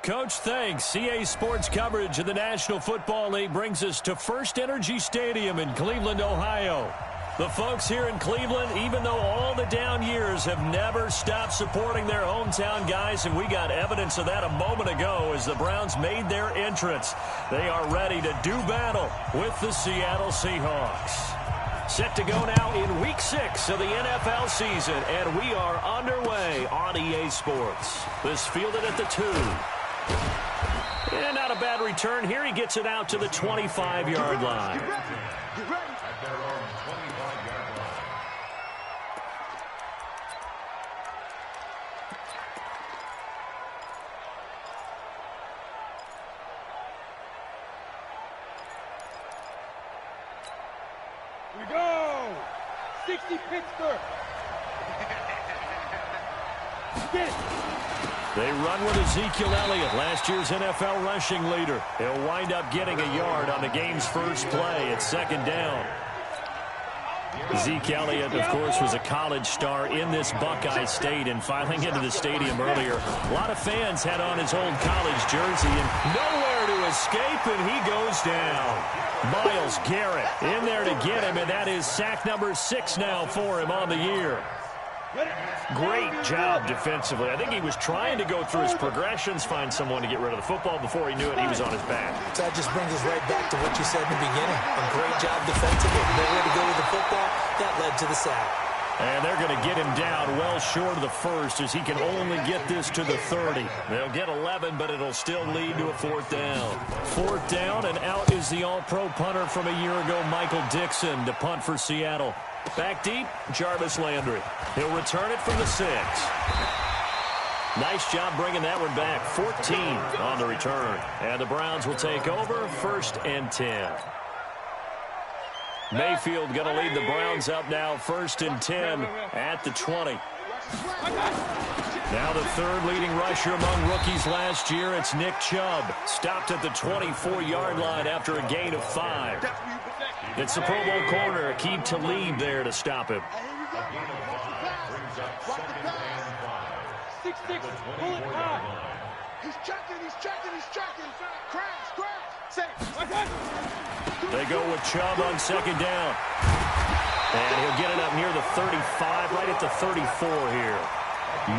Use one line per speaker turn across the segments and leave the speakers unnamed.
Coach, thanks. CA Sports coverage of the National Football League brings us to First Energy Stadium in Cleveland, Ohio. The folks here in Cleveland, even though all the down years, have never stopped supporting their hometown guys, and we got evidence of that a moment ago as the Browns made their entrance. They are ready to do battle with the Seattle Seahawks. Set to go now in Week 6 of the NFL season, and we are underway on EA Sports. This fielded at the 2. And not a bad return here. He gets it out to the 25-yard line.
At their own 25-yard line.
Here we go! 60 Pittsburgh!
They run with Ezekiel Elliott, last year's NFL rushing leader. He'll wind up getting a yard on the game's first play. It's second down. Zeke Elliott, of course, was a college star in this Buckeye State, and filing into the stadium earlier, a lot of fans had on his old college jersey, and nowhere to escape, and he goes down. Myles Garrett in there to get him, and that is sack number 6 now for him on the year. Great job defensively. I think he was trying to go through his progressions, find someone to get rid of the football. Before he knew it, he was on his back.
So that just brings us right back to what you said in the beginning. A great job defensively. Nowhere to go with the football. That led to the sack.
And they're going to get him down well short of the first as he can only get this to the 30. They'll get 11, but it'll still lead to a 4th down. 4th down, and out is the all-pro punter from a year ago, Michael Dixon, to punt for Seattle. Back deep, Jarvis Landry. He'll return it from the 6. Nice job bringing that one back. 14 on the return. And the Browns will take over, 1st and 10. Mayfield going to lead the Browns up now, 1st and 10 at the 20. Now the 3rd leading rusher among rookies last year, it's Nick Chubb. Stopped at the 24-yard line after a gain of 5. It's the Pro Bowl corner, Aqib Talib there to stop him.
6-6, pull it high. He's checking. Crash. Safe.
They go with Chubb on 2nd down. And he'll get it up near the 35, right at the 34 here.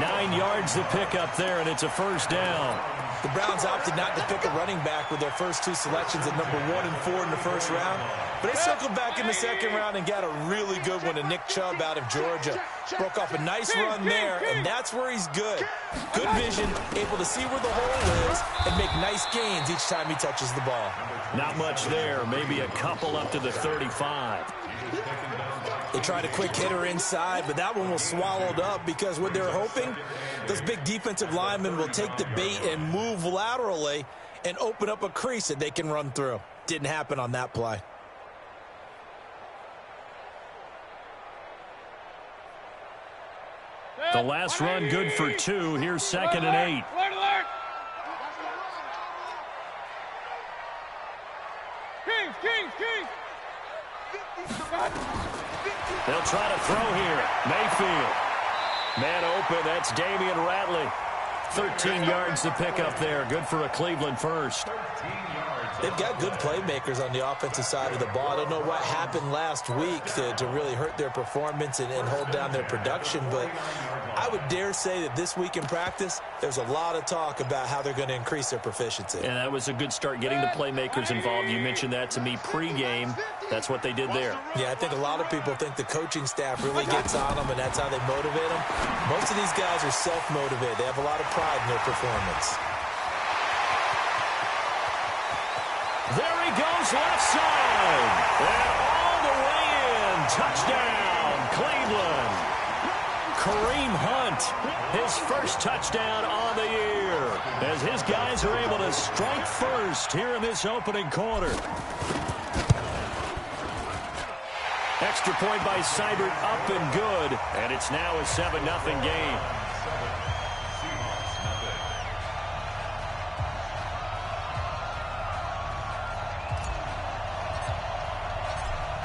9 yards to pick up there, and it's a 1st down.
The Browns opted not to pick a running back with their first 2 selections at number 1 and 4 in the 1st round. But they circled back in the 2nd round and got a really good one to Nick Chubb out of Georgia. Broke off a nice run there, and that's where he's good. Good vision, able to see where the hole is, and make nice gains each time he touches the ball.
Not much there, maybe a couple up to the 35.
They tried a quick hitter inside, but that one was swallowed up because what they're hoping, those big defensive linemen will take the bait and move laterally and open up a crease that they can run through. Didn't happen on that play.
The last run good for 2. Here's 2nd and 8.
Alert! Kings!
They'll try to throw here. Mayfield. Man open, that's Damian Ratley. 13 yards to pick up there. Good for a Cleveland first.
They've got good playmakers on the offensive side of the ball. I don't know what happened last week to really hurt their performance and hold down their production, but I would dare say that this week in practice, there's a lot of talk about how they're going to increase their proficiency.
And that was a good start getting the playmakers involved. You mentioned that to me pregame. That's what they did there.
Yeah, I think a lot of people think the coaching staff really gets on them, and that's how they motivate them. Most of these guys are self-motivated. They have a lot of pride in their performance.
There he goes, left side. And all the way in. Touchdown, Cleveland. Kareem Hunt, his first touchdown on the year, as his guys are able to strike first here in this opening quarter. Extra point by Seibert, up and good, and it's now a 7-0 game.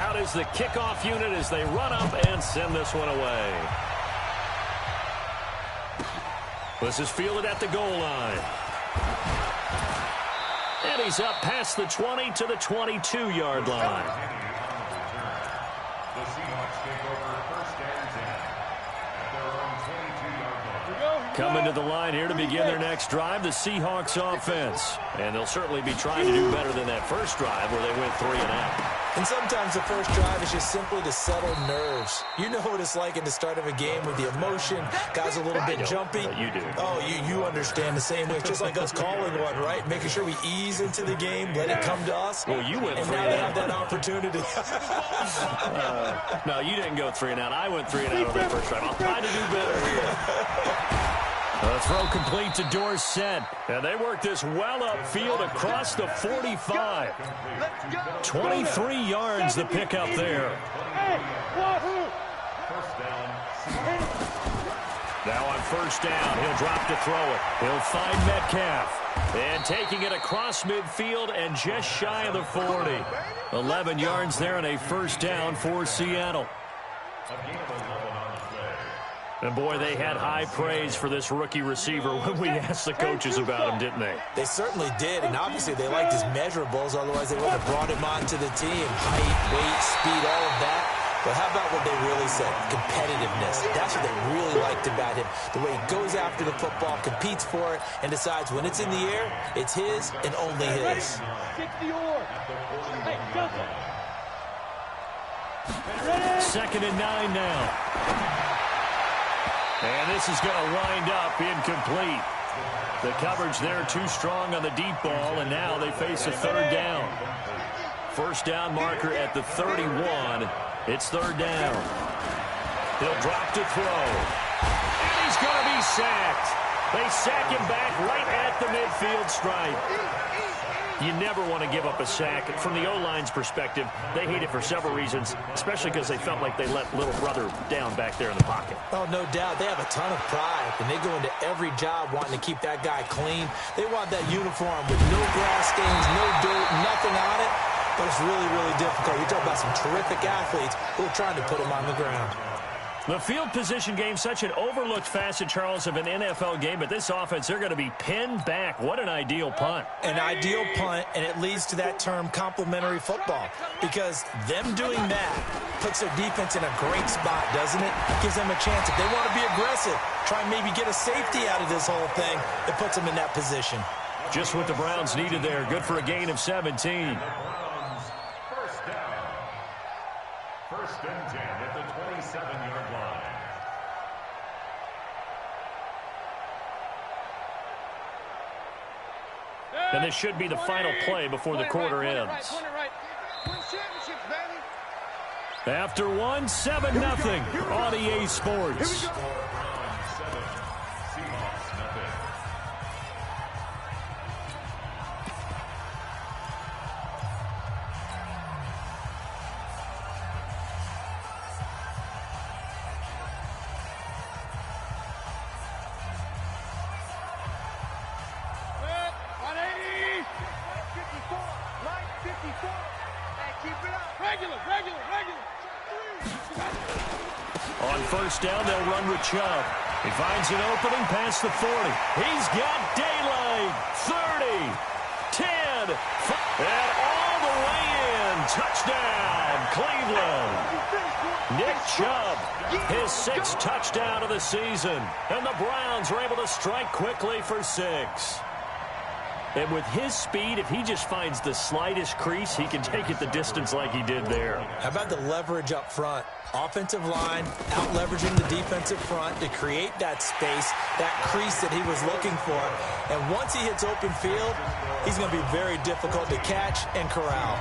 Out is the kickoff unit as they run up and send this one away. This is fielded at the goal line. And he's up past the 20 to the 22-yard line.
The Seahawks take over first and 10 at their own 22-yard line.
Coming to the line here to begin their next drive, the Seahawks offense. And they'll certainly be trying to do better than that first drive where they went 3 and out.
And sometimes the first drive is just simply to settle nerves. You know what it's like at the start of a game with the emotion. Guys a little bit jumpy.
You do.
Oh, you understand the same way. It's just like us calling one, right? Making sure we ease into the game, let it come to us.
Well, you went 3
and now
and
they
out.
have that opportunity.
No, you didn't go 3 and out. I went 3 and out on that first drive. I'll try to do better here. Throw complete to Dorsett. And they work this well upfield across the 45. 23 yards the pickup there. Now on first down, he'll drop to throw it. He'll find Metcalf. And taking it across midfield and just shy of the 40. 11 yards there and a first down for Seattle. And, boy, they had high praise for this rookie receiver when we asked the coaches about him, didn't they?
They certainly did, and obviously they liked his measurables. Otherwise, they wouldn't have brought him onto the team. Height, weight, speed, all of that. But how about what they really said? Competitiveness. That's what they really liked about him. The way he goes after the football, competes for it, and decides when it's in the air, it's his and only his.
2nd and 9 now. And this is going to wind up incomplete. The coverage there too strong on the deep ball, and now they face a 3rd down. First down marker at the 31. It's 3rd down. He'll drop to throw. And he's going to be sacked. They sack him back right at the midfield stripe. You never want to give up a sack. From the O-line's perspective, they hate it for several reasons, especially because they felt like they let little brother down back there in the pocket.
Oh, no doubt. They have a ton of pride, and they go into every job wanting to keep that guy clean. They want that uniform with no grass stains, no dirt, nothing on it. But it's really, really difficult. We talk about some terrific athletes who are trying to put him on the ground.
The field position game, such an overlooked facet, Charles, of an NFL game, but this offense, they're going to be pinned back. What an ideal punt.
An ideal punt, and it leads to that term complementary football, because them doing that puts their defense in a great spot, doesn't it? Gives them a chance. If they want to be aggressive, try and maybe get a safety out of this whole thing, it puts them in that position.
Just what the Browns needed there. Good for a gain of 17.
First down. 1st and 10 at the 27-yard line.
And this should be the final play before the quarter ends. After 1, 7-0 on EA Sports.
Seahawks, nothing.
On first down, they'll run with Chubb. He finds an opening past the 40. He's got daylight. 30, 10, 5, and all the way in. Touchdown, Cleveland. Nick Chubb, his 6th touchdown of the season. And the Browns are able to strike quickly for 6. And with his speed, if he just finds the slightest crease, he can take it the distance like he did there.
How about the leverage up front? Offensive line out-leveraging the defensive front to create that space, that crease that he was looking for. And once he hits open field, he's going to be very difficult to catch and corral.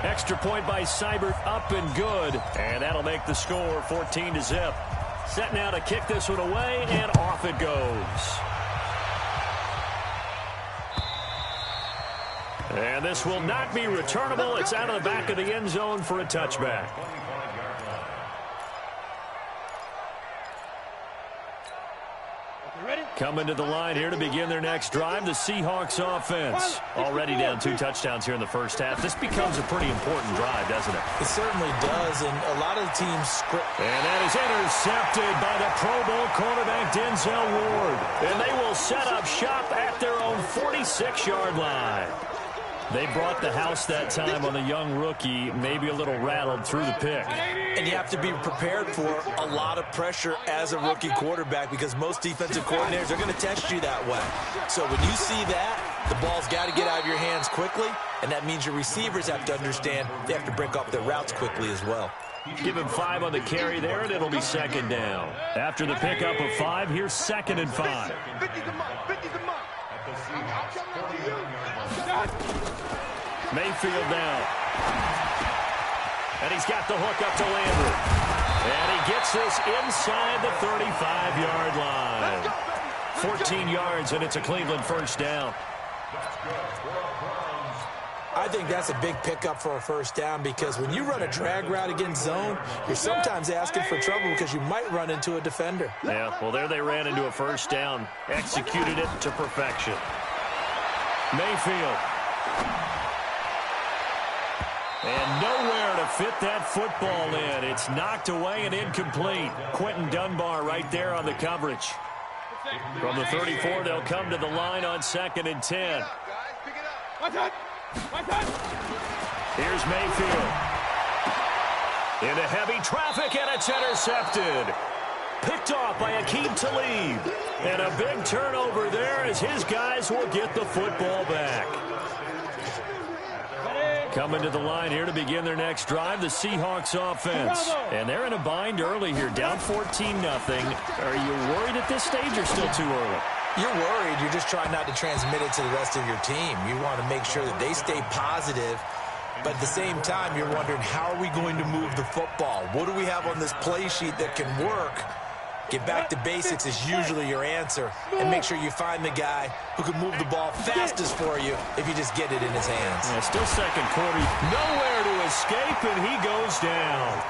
Extra point by Seibert, up and good. And that'll make the score 14-0. Set now to kick this one away, and off it goes. And this will not be returnable. It's out of the back of the end zone for a touchback. Coming to the line here to begin their next drive, the Seahawks offense. Already down 2 touchdowns here in the first half. This becomes a pretty important drive, doesn't it?
It certainly does, and a lot of the teams script.
And that is intercepted by the Pro Bowl cornerback Denzel Ward. And they will set up shop at their own 46-yard line. They brought the house that time on the young rookie, maybe a little rattled through the pick.
And you have to be prepared for a lot of pressure as a rookie quarterback because most defensive coordinators are going to test you that way. So when you see that, the ball's got to get out of your hands quickly, and that means your receivers have to understand they have to break off their routes quickly as well.
Give him 5 on the carry there, and it'll be second down. After the pickup of 5, here's 2nd and 5. Mayfield now. And he's got the hook up to Landry. And he gets this inside the 35-yard line. 14 yards, and it's a Cleveland first down.
I think that's a big pickup for a first down because when you run a drag route against zone, you're sometimes asking for trouble because you might run into a defender.
Yeah, well, there they ran into a first down. Executed it to perfection. Mayfield. And nowhere to fit that football in. It's knocked away and incomplete. Quentin Dunbar right there on the coverage. From the 34, they'll come to the line on 2nd and 10. Here's Mayfield. Into heavy traffic, and it's intercepted. Picked off by Akeem Talib. And a big turnover there as his guys will get the football back. Coming to the line here to begin their next drive, the Seahawks offense. And they're in a bind early here, down 14-0. Are you worried at this stage or still too early?
You're worried. You're just trying not to transmit it to the rest of your team. You want to make sure that they stay positive. But at the same time, you're wondering, how are we going to move the football? What do we have on this play sheet that can work? Get back to basics is usually your answer. And make sure you find the guy who can move the ball fastest for you if you just get it in his hands.
Yeah, still second quarter. Nowhere to escape, and he goes down.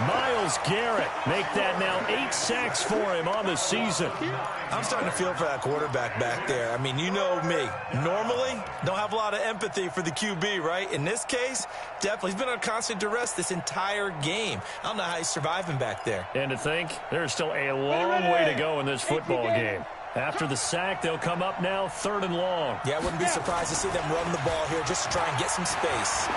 Myles Garrett make that now 8 sacks for him on the season.
I'm starting to feel for that quarterback back there. I mean, you know me. Normally, don't have a lot of empathy for the QB, right? In this case, definitely. He's been on constant duress this entire game. I don't know how he's surviving back there.
And to think, there's still a long way to go in this football game. After the sack, they'll come up now 3rd and long.
Yeah, I wouldn't be surprised to see them run the ball here just to try and get some space.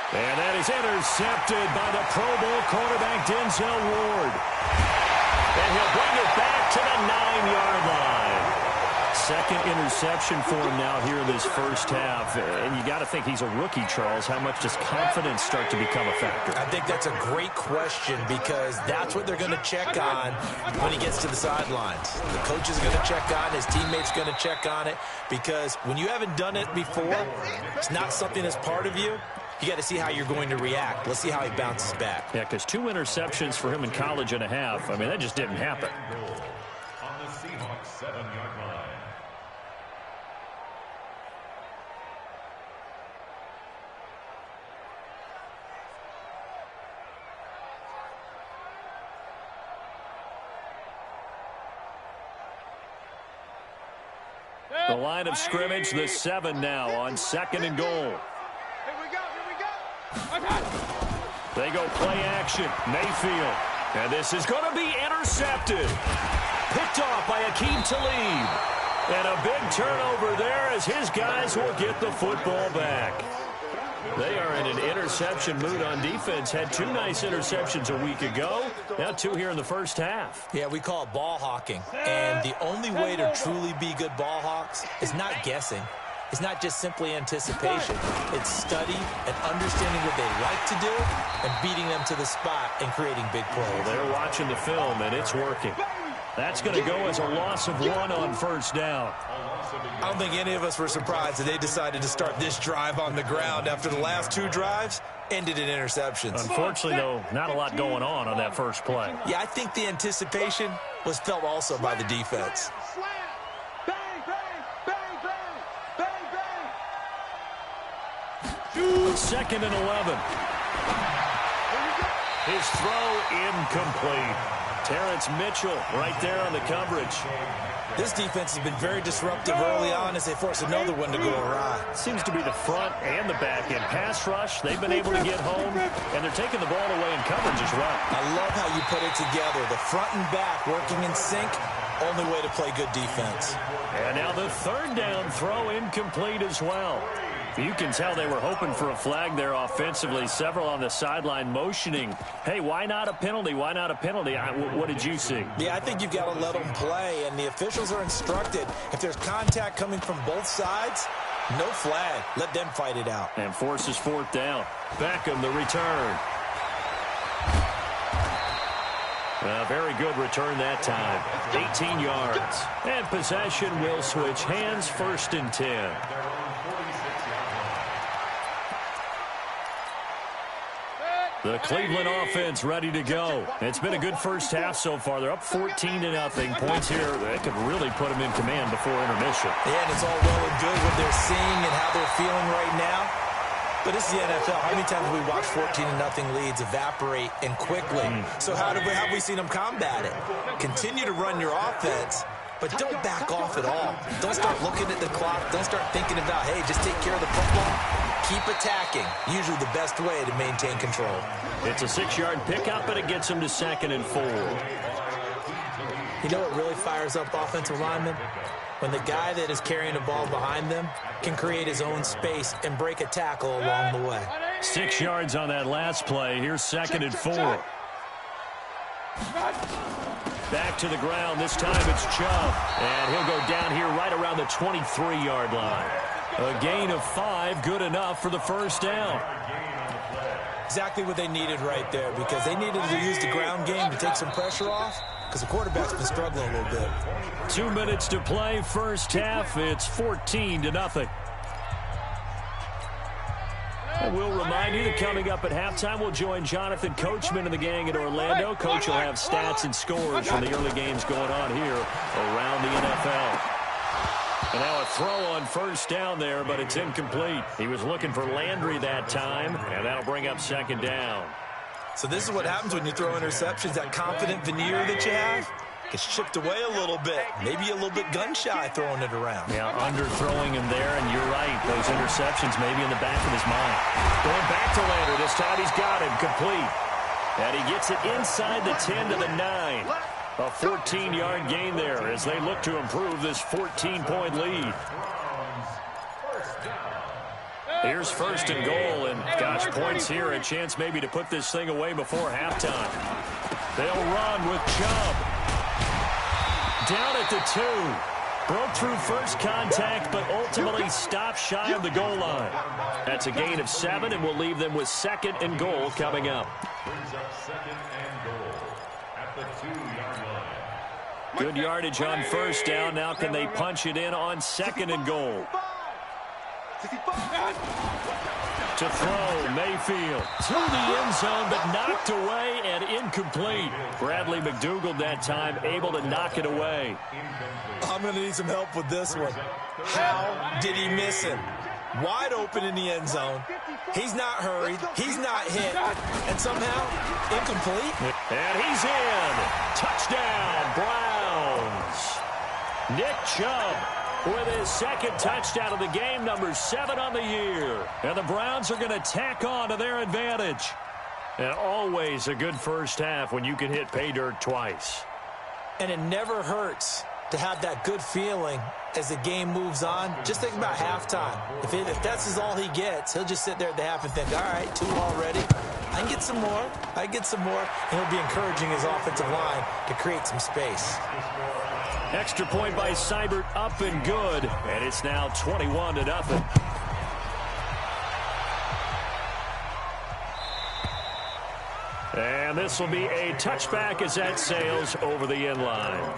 And that is intercepted by the Pro Bowl cornerback Denzel Ward. And he'll bring it back to the 9-yard line. 2nd interception for him now here in this first half. And you got to think he's a rookie, Charles. How much does confidence start to become a factor?
I think that's a great question because that's what they're going to check on when he gets to the sidelines. The coach is going to check on it. His teammates going to check on it because when you haven't done it before, it's not something that's part of you. You got to see how you're going to react. Let's see how he bounces back.
Yeah, because 2 interceptions for him in college and a half. I mean, that just didn't happen.
On the Seahawks 7-yard line.
The line of scrimmage, the 7 now on 2nd and goal. They go play action. Mayfield. And this is going to be intercepted. Picked off by Akeem Talib. And a big turnover there as his guys will get the football back. They are in an interception mood on defense. Had 2 nice interceptions a week ago. Now 2 here in the first half.
Yeah, we call it ball hawking. And the only way to truly be good ball hawks is not guessing. It's not just simply anticipation. It's study and understanding what they like to do and beating them to the spot and creating big plays.
Well, they're watching the film, and it's working. That's going to go as a loss of 1 on first down.
I don't think any of us were surprised that they decided to start this drive on the ground after the last 2 drives ended in interceptions.
Unfortunately, though, not a lot going on that first play.
Yeah, I think the anticipation was felt also by the defense.
2nd and 11. His throw incomplete. Terrence Mitchell right there on the coverage.
This defense has been very disruptive early on as they force another one to go awry.
Seems to be the front and the back end. Pass rush, they've been able to get home, and they're taking the ball away in coverage as well.
I love how you put it together. The front and back working in sync, only way to play good defense.
And now the third down throw incomplete as well. You can tell they were hoping for a flag there offensively. Several on the sideline motioning, hey, why not a penalty? Why not a penalty? What did you see?
Yeah, I think you've got to let them play, and the officials are instructed. If there's contact coming from both sides, no flag. Let them fight it out.
And forces fourth down. Beckham, the return. A very good return that time. 18 yards. And possession will switch hands, 1st and 10. The Cleveland offense ready to go. It's been a good first half so far. They're up 14-0. Points here that could really put them in command before intermission.
Yeah, and it's all well and good what they're seeing and how they're feeling right now. But this is the NFL. How many times have we watched 14-0 leads evaporate and quickly? So how have we seen them combat it? Continue to run your offense, but don't back off at all. Don't start looking at the clock. Don't start thinking about, hey, just take care of the football. Keep attacking. Usually the best way to maintain control.
It's a 6-yard pickup, and it gets them to 2nd and 4.
You know what really fires up offensive linemen? When the guy that is carrying the ball behind them can create his own space and break a tackle along the way.
6 yards on that last play. Here's 2nd and 4. Back to the ground. This time it's Chubb. And he'll go down here right around the 23-yard line. A gain of 5, good enough for the first down.
Exactly what they needed right there, because they needed to use the ground game to take some pressure off, because the quarterback's been struggling a little bit.
2 minutes to play, first half. It's 14-0. And we'll remind you that coming up at halftime, we'll join Jonathan Coachman and the gang in Orlando. Coach will have stats and scores from the early games going on here around the NFL. And now a throw on first down there, but it's incomplete. He was looking for Landry that time, and that'll bring up 2nd down.
So this is what happens when you throw interceptions. That confident veneer that you have gets chipped away a little bit. Maybe a little bit gun-shy throwing it around.
Yeah, underthrowing him there, and you're right. Those interceptions maybe in the back of his mind. Going back to Landry. This time he's got him complete. And he gets it inside the 10 to the 9. A 14-yard gain there as they look to improve this 14-point lead. Here's 1st and goal, and gosh, points here, a chance maybe to put this thing away before halftime. They'll run with Chubb. Down at the 2. Broke through first contact, but ultimately stopped shy of the goal line. That's a gain of 7, and we'll leave them with 2nd and goal coming up.
Brings up 2nd and goal at the 2-yard line.
Good yardage on first down. Now can they punch it in on 2nd and goal? To throw, Mayfield to the end zone, but knocked away and incomplete. Bradley McDougald that time able to knock it away.
I'm going to need some help with this one. How did he miss him? Wide open in the end zone. He's not hurried. He's not hit. And somehow, incomplete.
And he's in. Touchdown, Browns. Nick Chubb with his 2nd touchdown of the game, number 7 on the year. And the Browns are going to tack on to their advantage. And always a good first half when you can hit pay dirt twice.
And it never hurts to have that good feeling as the game moves on. Just think about halftime. If that's all he gets, he'll just sit there at the half and think, all right, 2 already. I can get some more. I can get some more. And he'll be encouraging his offensive line to create some space.
Extra point by Seibert, up and good. And it's now 21-0. And this will be a touchback as that sails over the end line.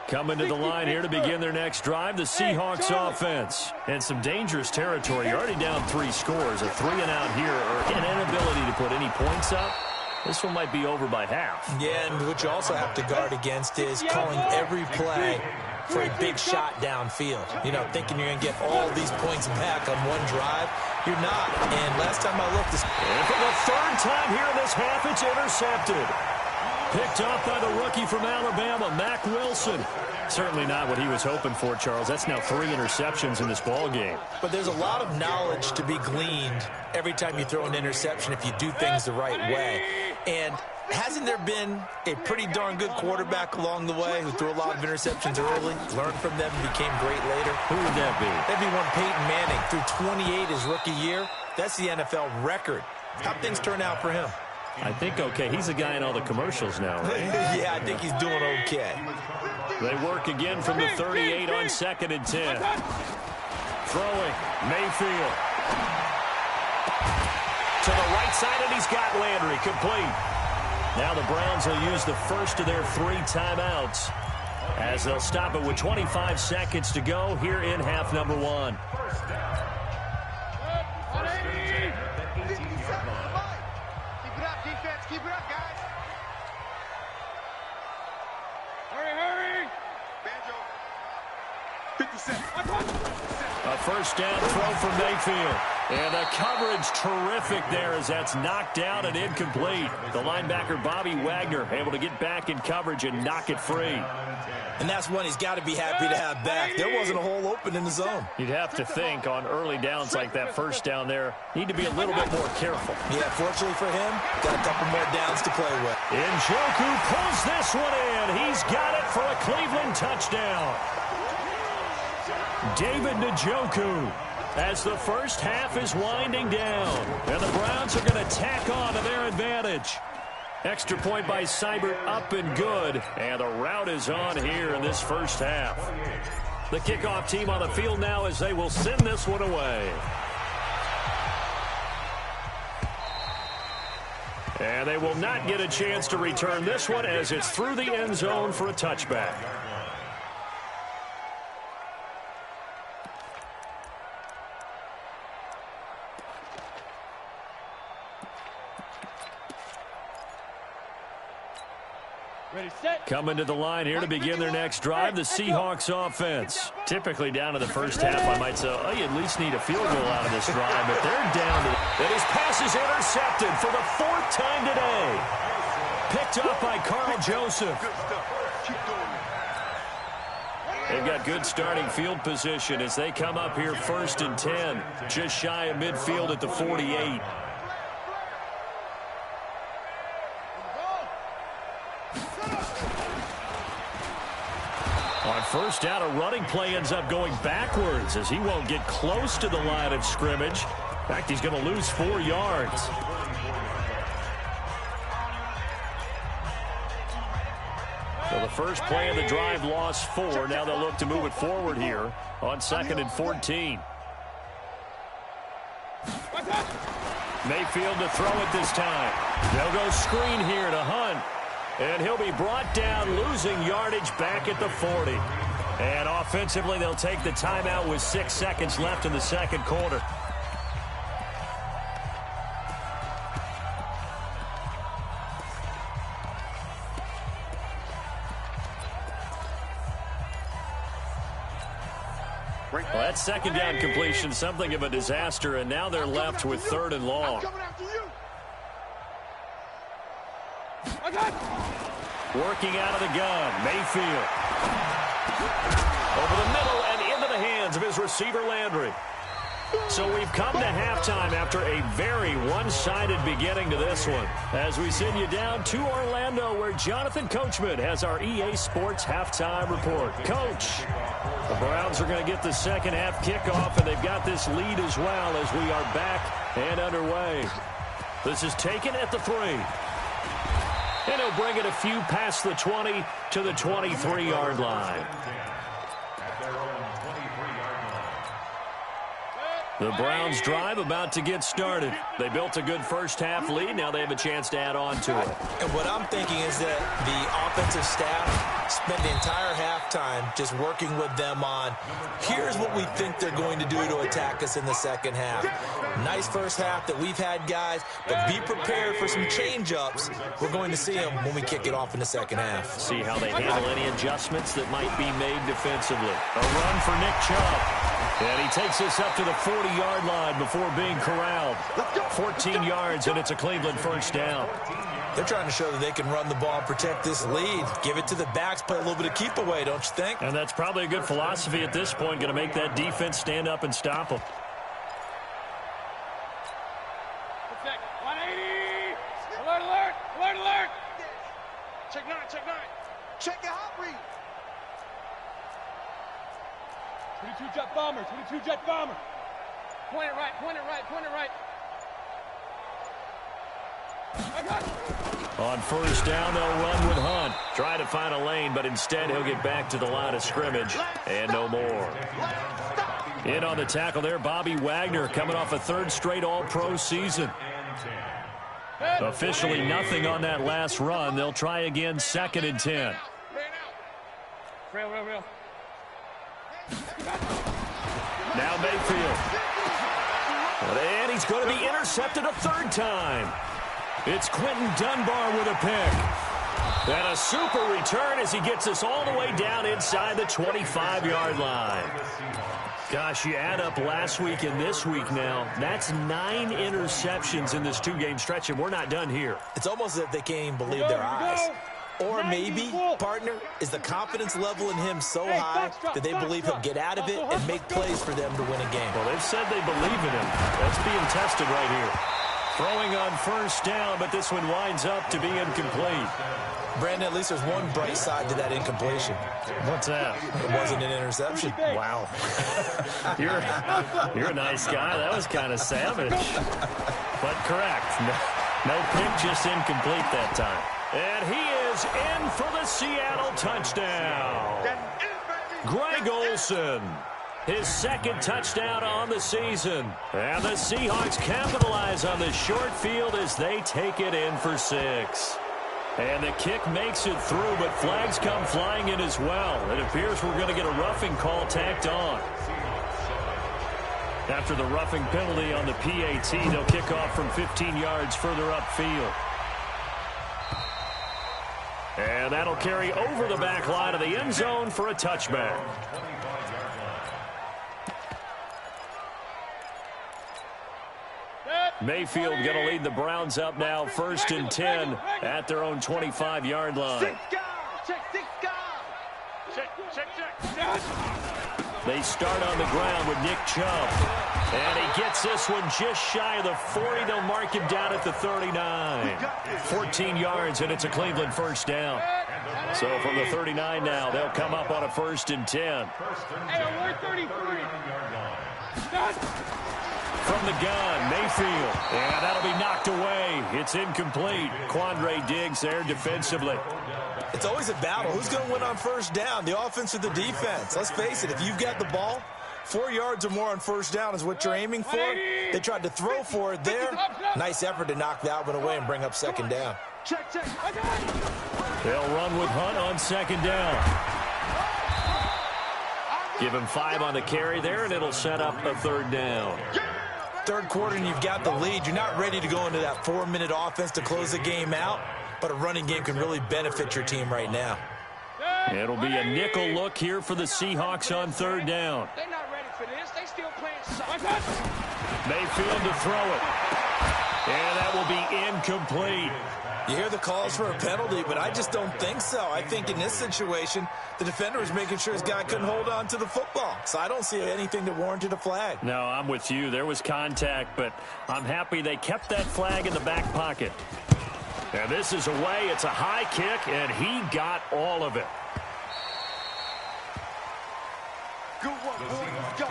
Coming to the line here to begin their next drive, the Seahawks offense. And some dangerous territory. You're already down 3 scores. A 3-and-out here, or an inability to put any points up. This one might be over by half.
Yeah, and what you also have to guard against is calling every play for a big shot downfield. You know, thinking you're going to get all these points back on one drive. You're not. And last time I looked,
and for the third time here in this half, it's intercepted. Picked off by the rookie from Alabama, Mack Wilson. Certainly not what he was hoping for, Charles. That's now 3 interceptions in this ball game.
But there's a lot of knowledge to be gleaned every time you throw an interception if you do things the right way. And hasn't there been a pretty darn good quarterback along the way who threw a lot of interceptions early, learned from them, and became great later?
Who would that be?
That'd be one Peyton Manning. Threw 28 his rookie year. That's the NFL record. How'd things turn out for him?
I think okay. He's a guy in all the commercials now, right?
Yeah, I think he's doing okay.
They work again from the 38 on 2nd and 10. Throwing, Mayfield. To the right side, and he's got Landry complete. Now the Browns will use the first of their 3 timeouts as they'll stop it with 25 seconds to go here in half number 1.
Keep it up, guys. Hurry. Banjo. 50 seconds.
A first down throw from Mayfield. And the coverage terrific there as that's knocked out and incomplete. The linebacker, Bobby Wagner, able to get back in coverage and knock it free.
And that's one he's got to be happy to have back. There wasn't a hole open in the zone.
You'd have to think on early downs like that first down there, need to be a little bit more careful.
Yeah, fortunately for him, got a couple more downs to play with.
Njoku pulls this one in. He's got it for a Cleveland touchdown. David Njoku as the first half is winding down. And the Browns are going to tack on to their advantage. Extra point by Seibert, up and good. And the route is on here in this first half. The kickoff team on the field now as they will send this one away. And they will not get a chance to return this one as it's through the end zone for a touchback.
Ready, set.
Coming to the line here to begin their next drive, the Seahawks offense. Typically down to the first half, I might say, oh, you at least need a field goal out of this drive, but they're down to it. And his pass is intercepted for the 4th time today. Picked up by Carl Joseph. They've got good starting field position as they come up here 1st and 10, just shy of midfield at the 48. On first down, a running play ends up going backwards as he won't get close to the line of scrimmage. In fact, he's going to lose 4 yards. So the first play of the drive lost 4. Now they'll look to move it forward here on 2nd and 14. Mayfield to throw it this time. They'll go screen here to Hunt. And he'll be brought down, losing yardage back at the 40. And offensively, they'll take the timeout with 6 seconds left in the second quarter. Well, that second down completion, something of a disaster, and now they're left with 3rd and long. Working out of the gun, Mayfield. Over the middle and into the hands of his receiver, Landry. So we've come to halftime after a very one-sided beginning to this one. As we send you down to Orlando, where Jonathan Coachman has our EA Sports halftime report. Coach, the Browns are going to get the second half kickoff, and they've got this lead as well as we are back and underway. This is taken at the 3. And he'll bring it a few past the 20 to the 23-yard line. The Browns drive about to get started. They built a good first half lead. Now they have a chance to add on to it.
And what I'm thinking is that the offensive staff spent the entire halftime just working with them on, here's what we think they're going to do to attack us in the second half. Nice first half that we've had, guys, but be prepared for some change-ups. We're going to see them when we kick it off in the second half.
See how they handle any adjustments that might be made defensively. A run for Nick Chubb. And he takes this up to the 40-yard line before being corralled. 14 yards, and it's a Cleveland first down.
They're trying to show that they can run the ball and protect this lead. Give it to the backs, play a little bit of keep away, don't you think?
And that's probably a good philosophy at this point, going to make that defense stand up and stop them.
180! Alert, alert! Alert, alert! Check 9, check 9.
Check your hot read.
22 jet bomber, 22 jet bomber. Point it right, point it right, point it right. I got it.
On first down, they'll run with Hunt. Try to find a lane, but instead he'll get back to the line of scrimmage. And no more. In on the tackle there, Bobby Wagner coming off a third straight All-Pro season. Officially nothing on that last run. They'll try again, 2nd and 10.
Real, real, real.
Now Mayfield. And he's going to be intercepted a third time. It's Quentin Dunbar with a pick. And a super return as he gets us all the way down inside the 25-yard line. Gosh, you add up last week and this week now. That's 9 interceptions in this 2-game stretch, and we're not done here.
It's almost as if they can't even believe their eyes. Or maybe, partner, is the confidence level in him so high that they believe he'll get out of it and make plays for them to win a game.
Well, they've said they believe in him. That's being tested right here. Throwing on first down, but this one winds up to be incomplete.
Brandon, at least there's one bright side to that incompletion.
What's that?
It wasn't an interception.
Wow. You're a nice guy. That was kind of savage. But correct. No pick, just incomplete that time. And he is in for the Seattle touchdown. Greg Olsen, his 2nd touchdown on the season. And the Seahawks capitalize on the short field as they take it in for 6. And the kick makes it through, but flags come flying in as well. It appears we're going to get a roughing call tacked on. After the roughing penalty on the PAT, they'll kick off from 15 yards further upfield. And that'll carry over the back line of the end zone for a touchback. Mayfield going to lead the Browns up now, 1st and 10 at their own 25-yard line. They start on the ground with Nick Chubb. And he gets this one just shy of the 40. They'll mark him down at the 39. 14 yards, and it's a Cleveland first down. So from the 39 now, they'll come up on a 1st and 10.
Hey, I'm 133.
From the gun, Mayfield. And that'll be knocked away. It's incomplete. Quandre Diggs there defensively.
It's always a battle. Who's going to win on first down, the offense or the defense? Let's face it, if you've got the ball, 4 yards or more on first down is what you're aiming for. They tried to throw for it there. Nice effort to knock that one away and bring up 2nd down.
They'll run with Hunt on 2nd down. Give him 5 on the carry there, and it'll set up a 3rd down.
3rd quarter, and you've got the lead. You're not ready to go into that 4-minute offense to close the game out, but a running game can really benefit your team right now.
It'll be a nickel look here for the Seahawks on 3rd down.
They're not ready for this. They still playing soccer.
Mayfield to throw it. And that will be incomplete.
You hear the calls for a penalty, but I just don't think so. I think in this situation, the defender was making sure his guy couldn't hold on to the football. So I don't see anything that warranted a flag.
No, I'm with you. There was contact, but I'm happy they kept that flag in the back pocket. And this is away. It's a high kick, and he got all of it.
Good one, boys. Let's go.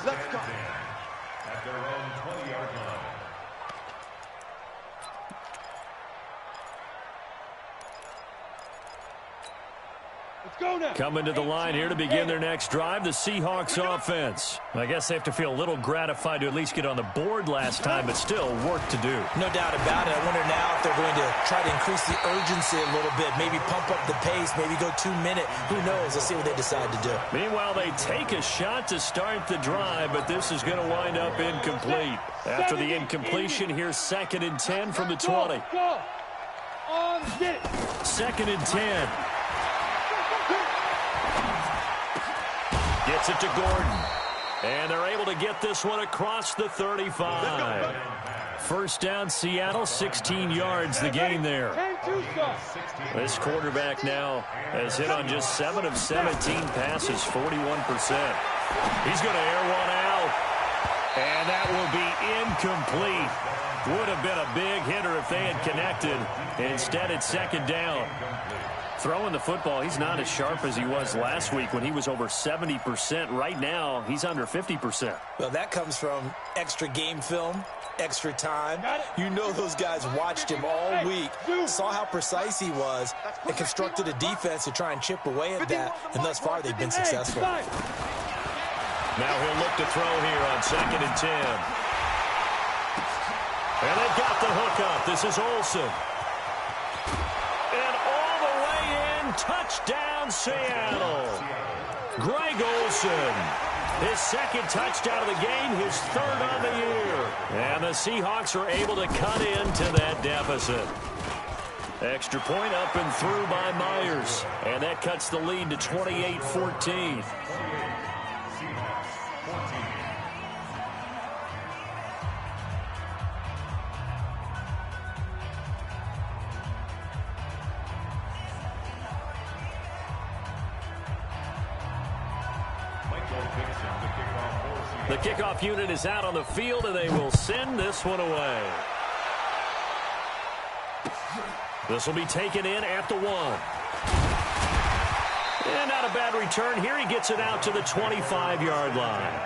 Let's go.
At their own 20-yard line.
Let's go now.
Coming to the line here to begin their next drive, the Seahawks offense. I guess they have to feel a little gratified to at least get on the board last time, but still work to do.
No doubt about it. I wonder now if they're going to try to increase the urgency a little bit, maybe pump up the pace, maybe go 2-minute. Who knows? Let's see what they decide to do.
Meanwhile, they take a shot to start the drive, but this is going to wind up incomplete. After the incompletion, here's 2nd and 10 from the 20.
Go. On it.
2nd and 10. Gets it to Gordon. And they're able to get this one across the 35. First down, Seattle, 16 yards the game there. This quarterback now has hit on just 7 of 17 passes, 41%. He's going to air one out, and that will be incomplete. Would have been a big hitter if they had connected. Instead, it's second down. Throwing the football, he's not as sharp as he was last week when he was over 70%. Right now, he's under 50%.
Well, that comes from extra game film, extra time. You know those guys watched him all week, saw how precise he was, and constructed a defense to try and chip away at that, and thus far they've been successful.
Now he'll look to throw here on 2nd and 10. And they've got the hook up. This is Olsen. Touchdown, Seattle. Greg Olsen. His second touchdown of the game, his 3rd on the year. And the Seahawks are able to cut into that deficit. Extra point up and through by Myers. And that cuts the lead to 28-14. The kickoff unit is out on the field, and they will send this one away. This will be taken in at the 1. And not a bad return here. He gets it out to the 25-yard line.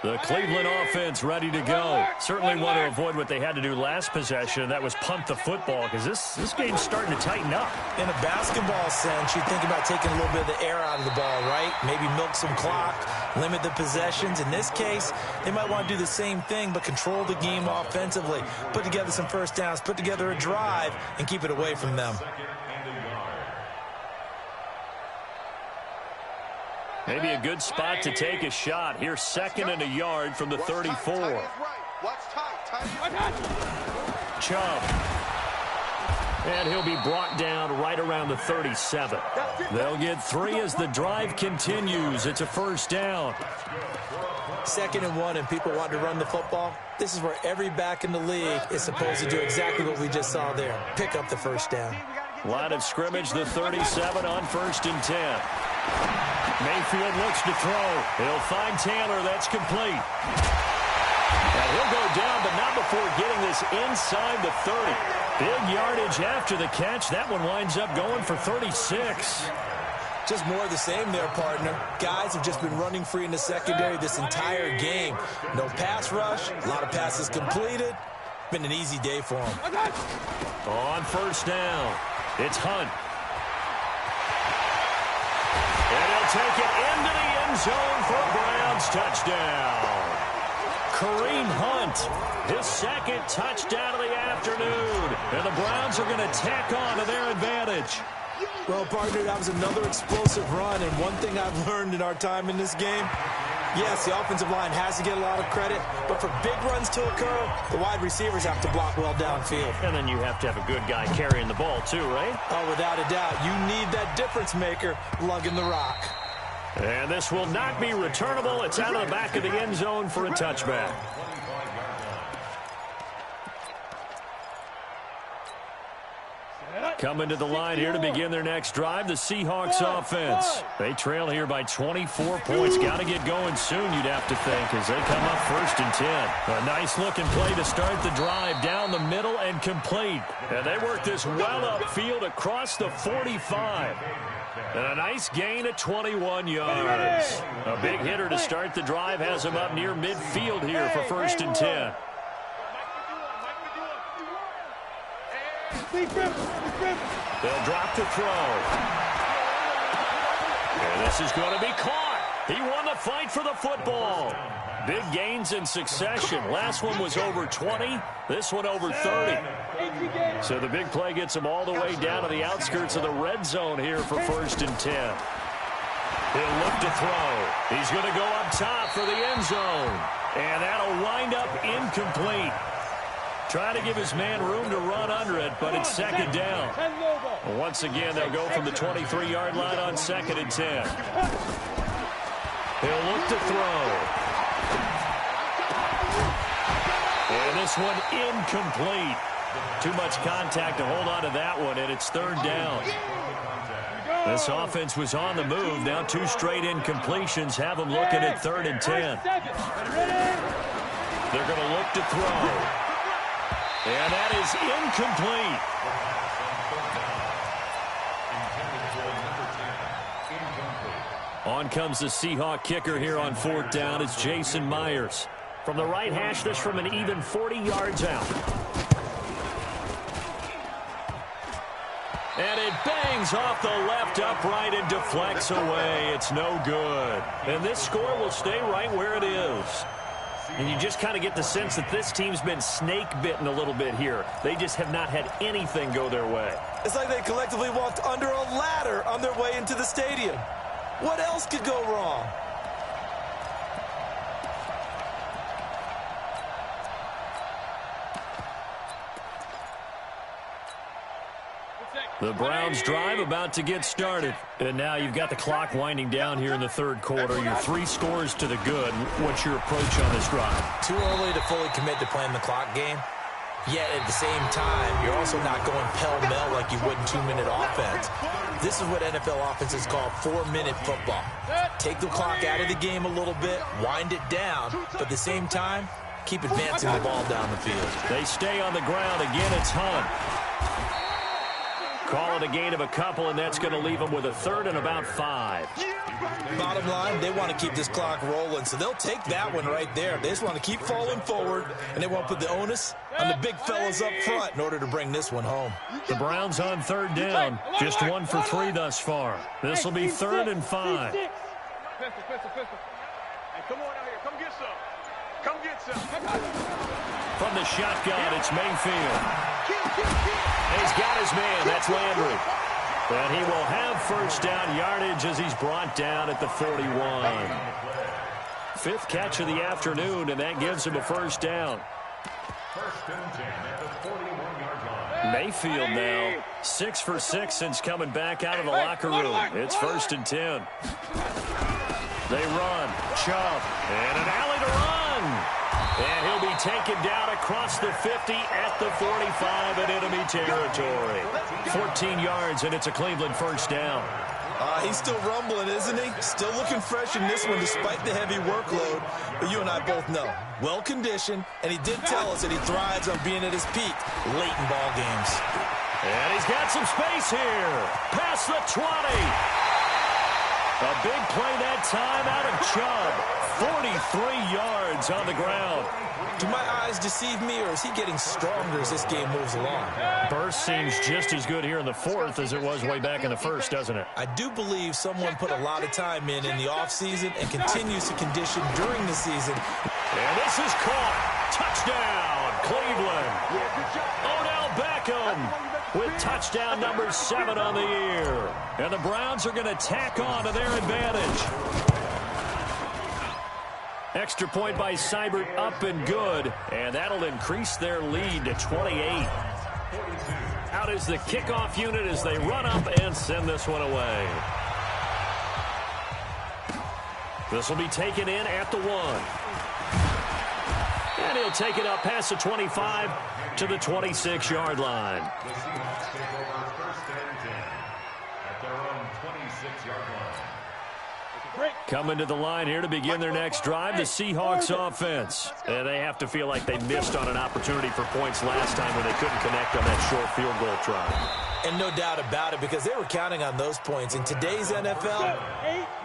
The Cleveland offense ready to go. Certainly want to avoid what they had to do last possession. That was punt the football, because this game's starting to tighten up.
In a basketball sense, you think about taking a little bit of the air out of the ball, right? Maybe milk some clock, limit the possessions. In this case, they might want to do the same thing, but control the game offensively. Put together some first downs, put together a drive, and keep it away from them.
Maybe a good spot to take a shot. Here's 2nd and a yard from the 34. Chubb. And he'll be brought down right around the 37. They'll get 3 as the drive continues. It's a first down.
2nd and 1, and people want to run the football. This is where every back in the league is supposed to do exactly what we just saw there. Pick up the first down.
Line of scrimmage, the 37 on 1st and 10. Mayfield looks to throw. He'll find Taylor. That's complete. And he'll go down, but not before getting this inside the 30. Big yardage after the catch. That one winds up going for 36.
Just more of the same there, partner. Guys have just been running free in the secondary this entire game. No pass rush, a lot of passes completed. Been an easy day for them.
On first down, it's Hunt. And he'll take it into the end zone for a Browns touchdown. Kareem Hunt, his 2nd touchdown of the afternoon. And the Browns are going to tack on to their advantage.
Well, partner, that was another explosive run. And one thing I've learned in our time in this game, yes, the offensive line has to get a lot of credit, but for big runs to occur, the wide receivers have to block well downfield.
And then you have to have a good guy carrying the ball too, right?
Oh, without a doubt. You need that difference maker lugging the rock.
And this will not be returnable. It's out of the back of the end zone for a touchback. Coming to the line here to begin their next drive, the Seahawks offense. They trail here by 24 points. Got to get going soon, you'd have to think, as they come up 1st and 10. A nice-looking play to start the drive down the middle and complete. And they work this well upfield across the 45. And a nice gain at 21 yards. A big hitter to start the drive has him up near midfield here for 1st and 10. They'll drop to throw. And this is going to be caught. He won the fight for the football. Big gains in succession. Last one was over 20. This one over 30. So the big play gets him all the way down to the outskirts of the red zone here for 1st and 10. He'll look to throw. He's going to go up top for the end zone. And that'll wind up incomplete. Trying to give his man room to run under it, but it's second down. Once again, they'll go from the 23-yard line on 2nd and 10. He'll look to throw. And this one incomplete. Too much contact to hold on to that one, and it's 3rd down. This offense was on the move. Now 2 straight incompletions have them looking at 3rd and 10. They're going to look to throw. And that is incomplete. On comes the Seahawk kicker here on 4th down. It's Jason Myers. From the right hash, this from an even 40 yards out. And it bangs off the left upright and deflects away. It's no good. And this score will stay right where it is. And you just kind of get the sense that this team's been snake-bitten a little bit here. They just have not had anything go their way.
It's like they collectively walked under a ladder on their way into the stadium. What else could go wrong?
The Browns drive about to get started. And now you've got the clock winding down here in the 3rd quarter. Your 3 scores to the good. What's your approach on this drive?
Too early to fully commit to playing the clock game. Yet at the same time, you're also not going pell-mell like you would in 2-minute offense. This is what NFL offenses call 4-minute football. Take the clock out of the game a little bit, wind it down, but at the same time, keep advancing the ball down the field.
They stay on the ground. Again, it's Hunt. Call it a gain of a couple, and that's going to leave them with a 3rd and about 5.
Bottom line, they want to keep this clock rolling, so they'll take that one right there. They just want to keep falling forward, and they want to put the onus on the big fellas up front in order to bring this one home.
The Browns on 3rd down. Just 1 for 3 thus far. This will be 3rd and 5.
Pistol. Hey, come on out here. Come get some. Come get some.
From the shotgun, it's Mayfield. He's got his man. That's Landry. And he will have 1st down yardage as he's brought down at the 41. 5th catch of the afternoon, and that gives him a 1st down.
1st and 10 at the 41-yard line.
Mayfield now 6 for 6 since coming back out of the locker room. It's 1st and 10. They run. Chubb. And an alley to run. And he'll be taken down across the 50 at the 45 in enemy territory. 14 yards, and it's a Cleveland 1st down.
He's still rumbling, isn't he? Still looking fresh in this one despite the heavy workload. But you and I both know, well-conditioned, and he did tell us that he thrives on being at his peak late in ball games.
And he's got some space here. Past the 20. A big play that time out of Chubb. 43 yards on the ground.
Do my eyes deceive me, or is he getting stronger as this game moves along?
Burst seems just as good here in the 4th as it was way back in the 1st, doesn't it?
I do believe someone put a lot of time in the offseason and continues to condition during the season.
And this is caught. Touchdown, Cleveland. Odell Beckham with touchdown number 7 on the year. And the Browns are going to tack on to their advantage. Extra point by Seibert up and good. And that'll increase their lead to 28. Out is the kickoff unit as they run up and send this one away. This will be taken in at the 1. And he'll take it up past the 25 to the 26-yard line.
The Seahawks take over 1st and 10 at their own 26-yard line.
Coming to the line here to begin their next drive, the Seahawks offense. And they have to feel like they missed on an opportunity for points last time when they couldn't connect on that short field goal try.
And no doubt about it, because they were counting on those points. In today's NFL,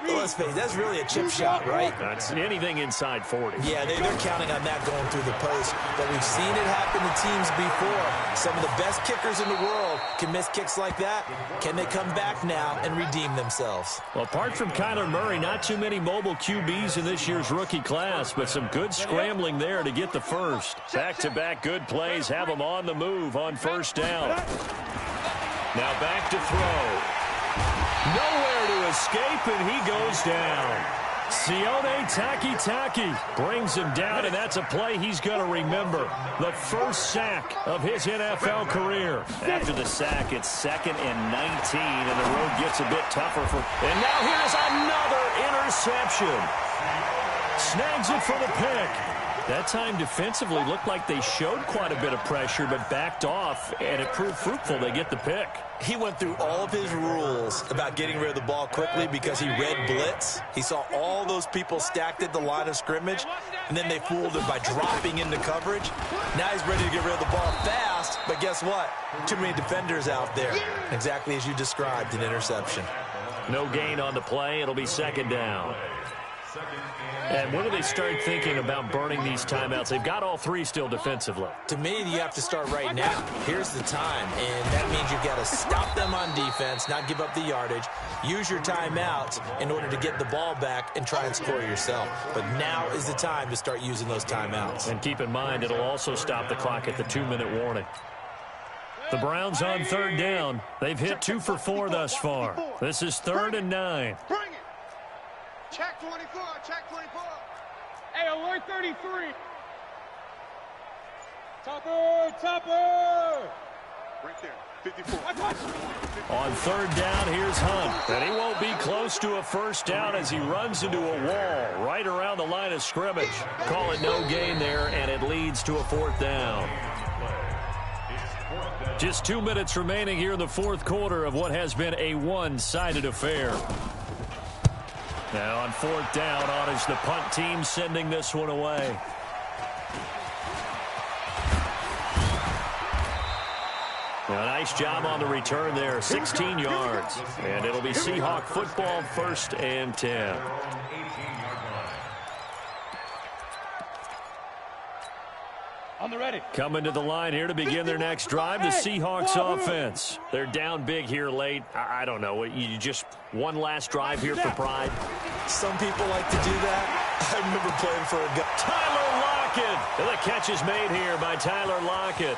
let's face it, that's really a chip shot, right?
That's anything inside 40.
Yeah, they're counting on that going through the post. But we've seen it happen to teams before. Some of the best kickers in the world can miss kicks like that. Can they come back now and redeem themselves?
Well, apart from Kyler Murray, not too many mobile QBs in this year's rookie class, but some good scrambling there to get the first. Back-to-back good plays have them on the move on 1st down. Now back to throw. Nowhere to escape, and he goes down. Sione Takitaki brings him down, and that's a play he's going to remember. The first sack of his NFL career. After the sack, it's 2nd and 19, and the road gets a bit tougher for. And now here's another interception. Snags it for the pick. That time defensively looked like they showed quite a bit of pressure, but backed off, and it proved fruitful. They get the pick.
He went through all of his rules about getting rid of the ball quickly because he read blitz. He saw all those people stacked at the line of scrimmage, and then they fooled him by dropping into coverage. Now he's ready to get rid of the ball fast, but guess what? Too many defenders out there. Exactly as you described, an interception.
No gain on the play. It'll be 2nd down. And when do they start thinking about burning these timeouts? They've got all 3 still defensively.
To me, you have to start right now. Here's the time, and that means you've got to stop them on defense, not give up the yardage, use your timeouts in order to get the ball back and try and score yourself. But now is the time to start using those timeouts.
And keep in mind, it'll also stop the clock at the 2-minute warning. The Browns on 3rd down. They've hit 2 for 4 thus far. This is 3rd and 9.
Bring it. Check 24. Check 24.
Hey, alert 33. Topper.
Right there. 54.
On 3rd down, here's Hunt. And he won't be close to a first down as he runs into a wall right around the line of scrimmage. Call it no gain there, and it leads to a 4th down. Just 2 minutes remaining here in the 4th quarter of what has been a one-sided affair. Now on 4th down, on is the punt team sending this one away. Now, nice job on the return there, 16 yards. And it'll be Seahawk football, 1st and 10.
On the ready.
Coming to the line here to begin their next drive, the Seahawks offense. They're down big here late. I don't know. You just one last drive here for pride.
Some people like to do that. I remember playing for a guy.
Tyler Lockett. And the catch is made here by Tyler Lockett.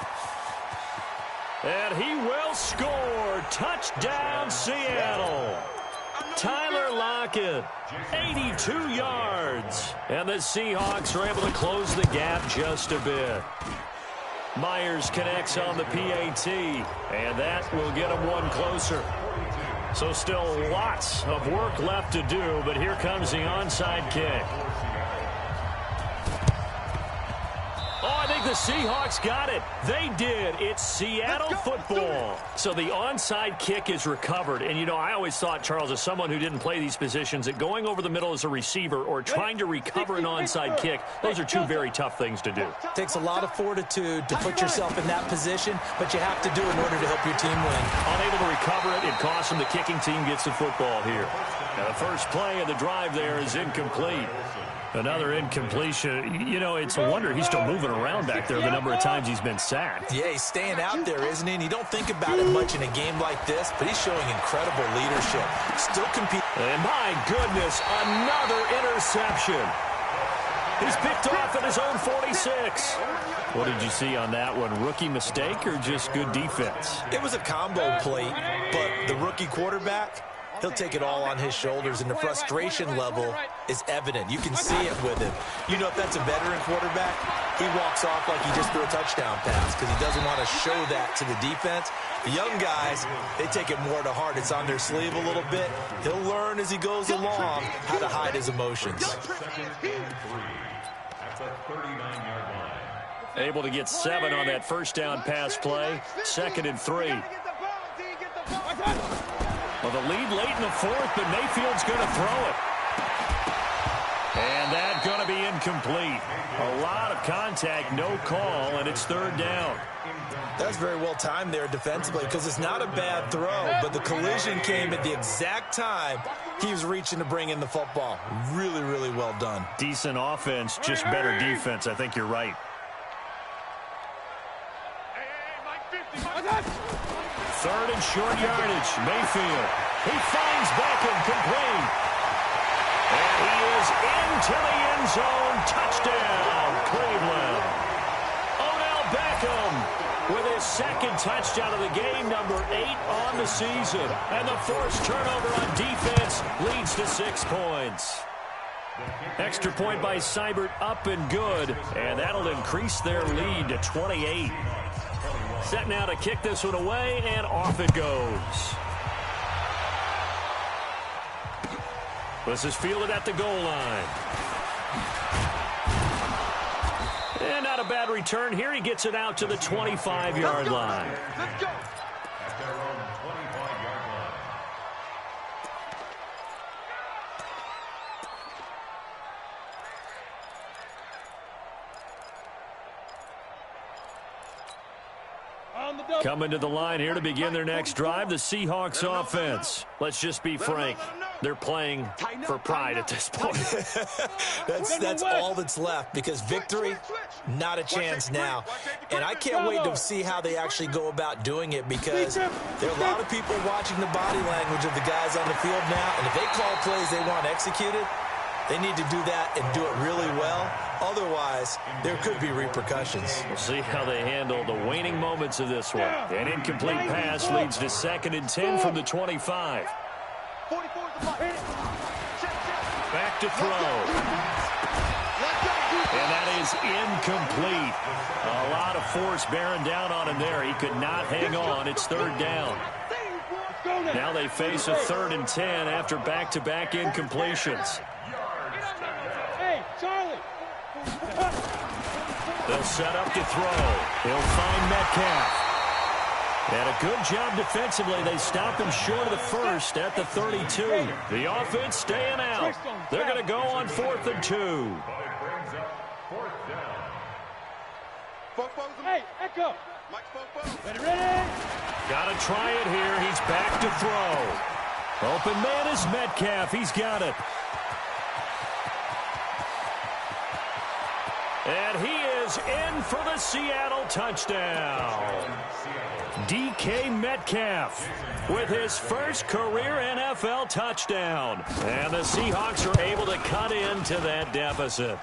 And he will score. Touchdown, Seattle. Tyler Lockett, 82 yards. And the Seahawks are able to close the gap just a bit. Myers connects on the PAT, and that will get him one closer. So still lots of work left to do, but here comes the onside kick. Oh, I think the Seahawks got it. They did. It's Seattle football. So the onside kick is recovered. And, you know, I always thought, Charles, as someone who didn't play these positions, that going over the middle as a receiver or trying to recover an onside kick, those are 2 very tough things to do.
Takes a lot of fortitude to put yourself in that position, but you have to do it in order to help your team win.
Unable to recover it, it costs them. The kicking team gets the football here. Now, the first play of the drive there is incomplete. Another incompletion. You know, it's a wonder he's still moving around back there the number of times he's been sacked.
Yeah, he's staying out there, isn't he? And you don't think about it much in a game like this, but he's showing incredible leadership. Still competing.
And my goodness, another interception. He's picked off at his own 46. What did you see on that one? Rookie mistake or just good defense?
It was a combo plate, but the rookie quarterback, he'll take it all on his shoulders, and the frustration level is evident. You can see it with him. You know, if that's a veteran quarterback, he walks off like he just threw a touchdown pass because he doesn't want to show that to the defense. The young guys, they take it more to heart. It's on their sleeve a little bit. He'll learn as he goes along how to hide his emotions.
Able to get 7 on that first down pass play. 2nd and 3. Well, the lead late in the 4th, but Mayfield's going to throw it. And that's going to be incomplete. A lot of contact, no call, and it's 3rd down.
That's very well timed there defensively because it's not a bad throw, but the collision came at the exact time he was reaching to bring in the football. Really, really well done.
Decent offense, just better defense. I think you're right. 3rd and short yardage. Mayfield. He finds Beckham complete. And he is into the end zone. Touchdown, Cleveland. Odell Beckham with his 2nd touchdown of the game, number 8 on the season. And the forced turnover on defense leads to 6 points. Extra point by Seibert, up and good, and that'll increase their lead to 28. Set now to kick this one away, and off it goes. This is fielded at the goal line. And not a bad return here. He gets it out to the 25-yard line.
Let's go. At their own 25-yard line.
Coming to the line here to begin their next drive, the Seahawks offense. Let's just be frank. They're playing for pride at this point.
That's all that's left, because victory, not a chance now. And I can't wait to see how they actually go about doing it, because there are a lot of people watching the body language of the guys on the field now, and if they call plays they want executed, they need to do that and do it really well. Otherwise, there could be repercussions.
We'll see how they handle the waning moments of this one. An incomplete pass leads to 2nd and 10 from the 25. Back to throw. And that is incomplete. A lot of force bearing down on him there. He could not hang on. It's 3rd down. Now they face a 3rd and 10 after back-to-back incompletions.
Hey, Charlie.
They'll set up to throw. He'll find Metcalf. And a good job defensively. They stop him short of the first at the 32. The offense staying out. They're going to go on 4th and 2.
But it brings up 4th down.
Hey, Echo. Ready, ready.
Got to try it here. He's back to throw. Open man is Metcalf. He's got it. And he is in for the Seattle touchdown. DK Metcalf with his first career NFL touchdown. And the Seahawks are able to cut into that deficit.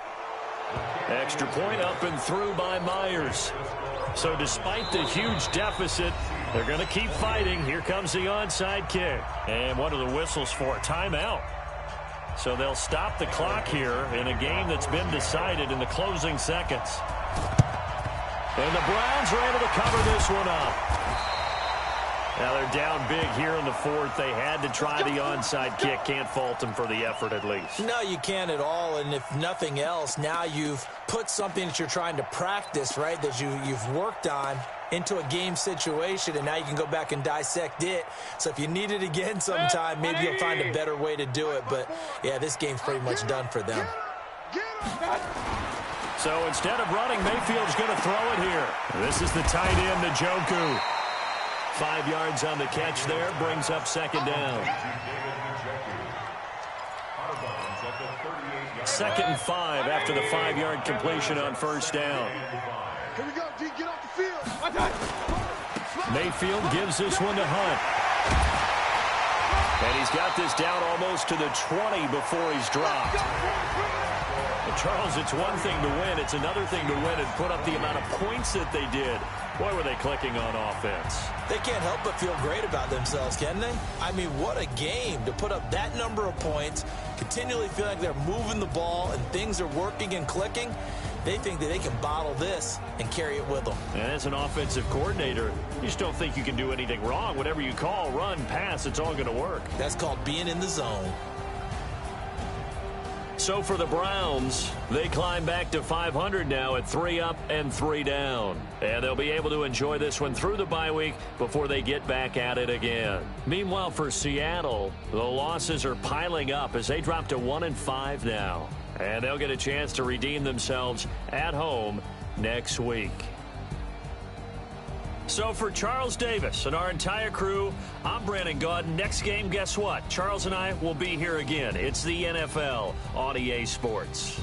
Extra point up and through by Myers. So despite the huge deficit, they're going to keep fighting. Here comes the onside kick. And what are the whistles for? Timeout. So they'll stop the clock here in a game that's been decided in the closing seconds. And the Browns are able to cover this one up. Now they're down big here in the 4th. They had to try the onside kick. Can't fault them for the effort at least.
No, you can't at all. And if nothing else, now you've put something that you're trying to practice, right, that you've worked on into a game situation, and now you can go back and dissect it. So if you need it again sometime, maybe you'll find a better way to do it. But, yeah, this game's pretty much done for them.
So instead of running, Mayfield's going to throw it here. This is the tight end, Njoku. 5 yards on the catch there, brings up 2nd down. 2nd and 5 after the 5-yard completion on 1st down.
Here we go, D, get off the field.
Mayfield gives this one to Hunt. And he's got this down almost to the 20 before he's dropped. But Charles, it's one thing to win. It's another thing to win and put up the amount of points that they did. Boy, were they clicking on offense.
They can't help but feel great about themselves, can they? I mean, what a game to put up that number of points, continually feel like they're moving the ball and things are working and clicking. They think that they can bottle this and carry it with them.
And as an offensive coordinator, you just don't think you can do anything wrong. Whatever you call, run, pass, it's all going to work.
That's called being in the zone.
So for the Browns, they climb back to 500 now at 3 up and 3 down. And they'll be able to enjoy this one through the bye week before they get back at it again. Meanwhile, for Seattle, the losses are piling up as they drop to 1-5 now. And they'll get a chance to redeem themselves at home next week. So for Charles Davis and our entire crew, I'm Brandon Gaudin. Next game, guess what? Charles and I will be here again. It's the NFL on EA Sports.